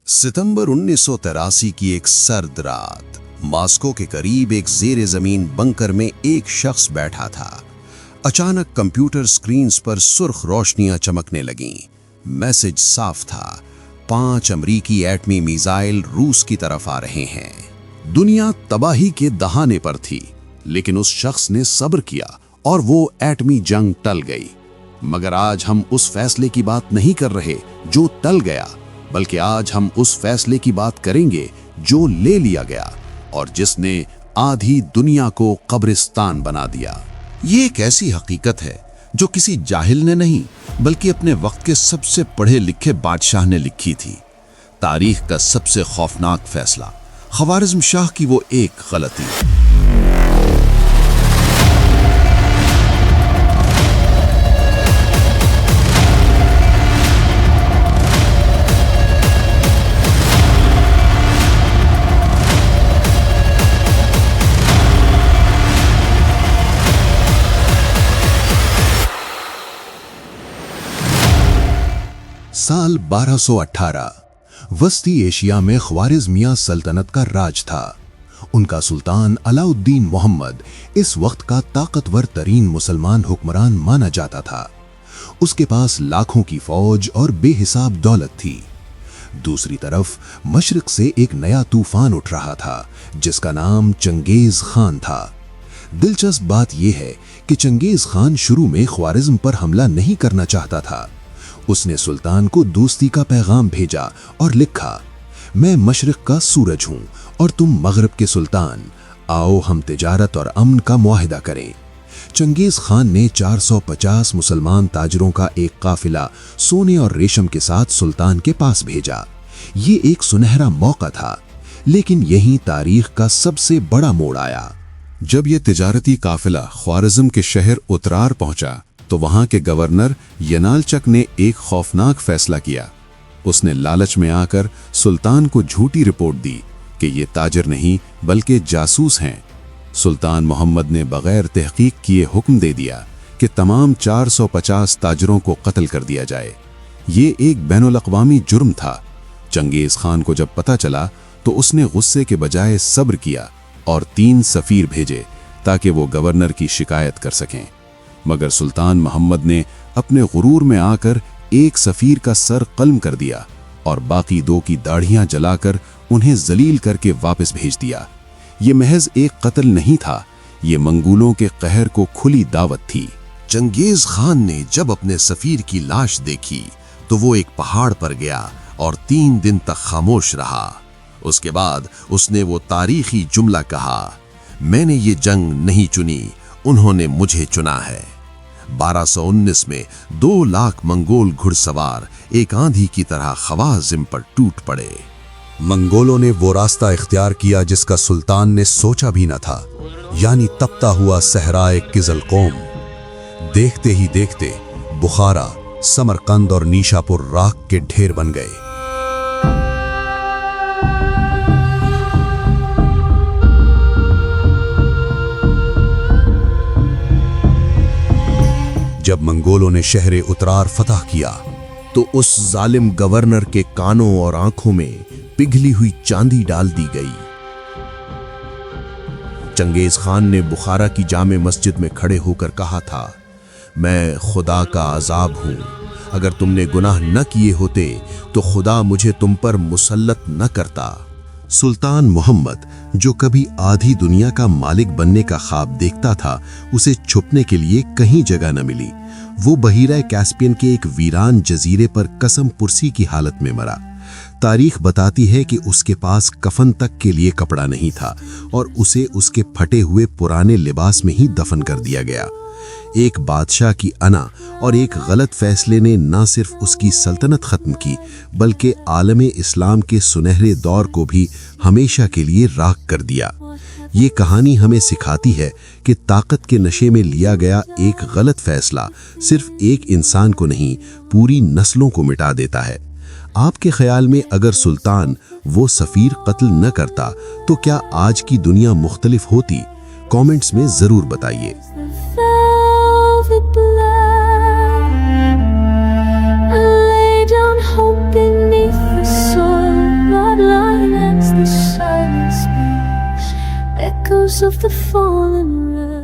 सितंबर 1983 की एक सर्द रात मॉस्को के करीब एक ज़ेरे ज़मीन बंकर में एक शख्स बैठा था। अचानक कंप्यूटर स्क्रीन्स पर सुर्ख रोशनियां चमकने लगीं। मैसेज साफ था, 5 अमरीकी एटमी मिसाइल रूस की तरफ आ रहे हैं। दुनिया तबाही के दहाने पर थी, लेकिन उस शख्स ने सब्र किया और वो एटमी जंग टल गई। मगर आज हम उस फैसले की बात नहीं कर रहे जो टल गया, बल्कि आज हम उस फैसले की बात करेंगे जो ले लिया गया और जिसने आधी दुनिया को कब्रिस्तान बना दिया। ये एक ऐसी हकीकत है जो किसी जाहिल ने नहीं, बल्कि अपने वक्त के सबसे पढ़े लिखे बादशाह ने लिखी थी। तारीख का सबसे खौफनाक फैसला, ख्वारिज़्म शाह की वो एक गलती। साल 1218 वस्ती एशिया में ख्वारिज़मिया सल्तनत का राज था। उनका सुल्तान अलाउद्दीन मोहम्मद इस वक्त का ताकतवर तरीन मुसलमान हुक्मरान माना जाता था। उसके पास लाखों की फौज और बेहिसाब दौलत थी। दूसरी तरफ मशरिक से एक नया तूफान उठ रहा था, जिसका नाम चंगेज खान था। दिलचस्प बात यह है कि चंगेज खान शुरू में ख्वारिज़्म पर हमला नहीं करना चाहता था। उसने सुल्तान को दोस्ती का पैगाम भेजा और लिखा, मैं मशरिक का सूरज हूं और तुम मगरब के सुल्तान, आओ हम तिजारत और अमन का मुआहिदा करें। चंगेज खान ने 450 मुसलमान ताजरों का एक काफिला सोने और रेशम के साथ सुल्तान के पास भेजा। ये एक सुनहरा मौका था, लेकिन यहीं तारीख का सबसे बड़ा मोड़ आया। जब ये तिजारती काफिला ख्वारिज़्म के शहर उतरार पहुंचा, तो वहां के गवर्नर यनालचक ने एक खौफनाक फैसला किया। उसने लालच में आकर सुल्तान को झूठी रिपोर्ट दी कि ये ताजर नहीं बल्कि जासूस हैं। सुल्तान मोहम्मद ने बगैर तहकीक किए हुक्म दे दिया कि तमाम 450 ताजरों को कत्ल कर दिया जाए। ये एक बैनुल-अक़वामी जुर्म था। चंगेज खान को जब पता चला तो उसने गुस्से के बजाय सब्र किया और 3 सफ़ीर भेजे ताकि वो गवर्नर की शिकायत कर सकें। मगर सुल्तान मोहम्मद ने अपने गुरूर में आकर एक सफ़ीर का सर कल्म कर दिया और बाकी 2 की दाढ़ियां जलाकर उन्हें जलील करके वापस भेज दिया। ये महज एक कत्ल नहीं था, ये मंगोलों के कहर को खुली दावत थी। चंगेज खान ने जब अपने सफ़ीर की लाश देखी तो वो एक पहाड़ पर गया और 3 दिन तक खामोश रहा। उसके बाद उसने वो तारीखी जुमला कहा, मैंने ये जंग नहीं चुनी, उन्होंने मुझे चुना है। 1219 में 2 लाख मंगोल घुड़सवार एक आंधी की तरह ख्वारिज़्म पर टूट पड़े। मंगोलों ने वो रास्ता इख्तियार किया जिसका सुल्तान ने सोचा भी न था, यानी तपता हुआ सहराए किज़ल कौम। देखते ही देखते बुखारा, समरकंद और नीशापुर राख के ढेर बन गए। जब मंगोलों ने शहर उतरार फतह किया तो उस जालिम गवर्नर के कानों और आंखों में पिघली हुई चांदी डाल दी गई। चंगेज खान ने बुखारा की जामे मस्जिद में खड़े होकर कहा था, मैं खुदा का अजाब हूं, अगर तुमने गुनाह न किए होते तो खुदा मुझे तुम पर मुसल्लत न करता। सुल्तान मोहम्मद, जो कभी आधी दुनिया का मालिक बनने का ख्वाब देखता था, उसे छुपने के लिए कहीं जगह न मिली। वो बहीरा कैस्पियन के एक वीरान जजीरे पर कसम पुरसी की हालत में मरा। तारीख बताती है कि उसके पास कफन तक के लिए कपड़ा नहीं था और उसे उसके फटे हुए पुराने लिबास में ही दफन कर दिया गया। एक बादशाह की अना और एक गलत फैसले ने न सिर्फ उसकी सल्तनत खत्म की, बल्कि आलम इस्लाम के सुनहरे दौर को भी हमेशा के लिए राख कर दिया। ये कहानी हमें सिखाती है कि ताकत के नशे में लिया गया एक गलत फैसला सिर्फ एक इंसान को नहीं, पूरी नस्लों को मिटा देता है। आपके ख्याल में अगर सुल्तान वो सफ़ीर कत्ल न करता तो क्या आज की दुनिया मुख्तलिफ होती? कमेंट्स में ज़रूर बताइए। I lay down hope beneath the soil. echoes of the fallen realm.